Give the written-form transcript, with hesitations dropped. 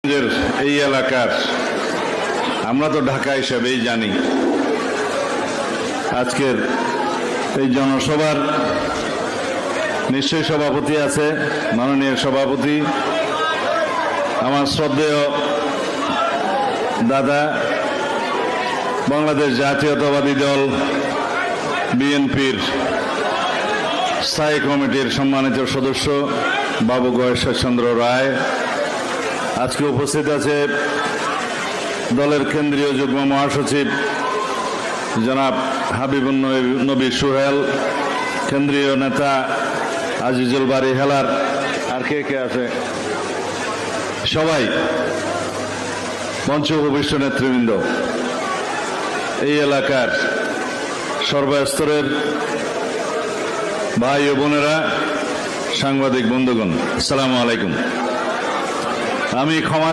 এই এলাকার আমরা তো ঢাকা হিসেবেই জানি আজকের এই জনসভার নিশ্চয়ই সভাপতি আছে, মাননীয় সভাপতি আমার শ্রদ্ধেয় দাদা, বাংলাদেশ জাতীয়তাবাদী দল বিএনপির স্থায়ী কমিটির সম্মানিত সদস্য বাবু গয়েশ্বরচন্দ্র রায়, আজকে উপস্থিত আছে দলের কেন্দ্রীয় যুগ্ম মহাসচিব জনাব হাবিবুন নবী সুহেল, কেন্দ্রীয় নেতা আজিজুল বারী হেলার, আর কে কে আছে সবাই, মঞ্চ উপবিষ্ট নেতৃবৃন্দ, এই এলাকার সর্বস্তরের ভাই ও বোনেরা, সাংবাদিক বন্ধুগণ, আসসালামু আলাইকুম। আমি ক্ষমা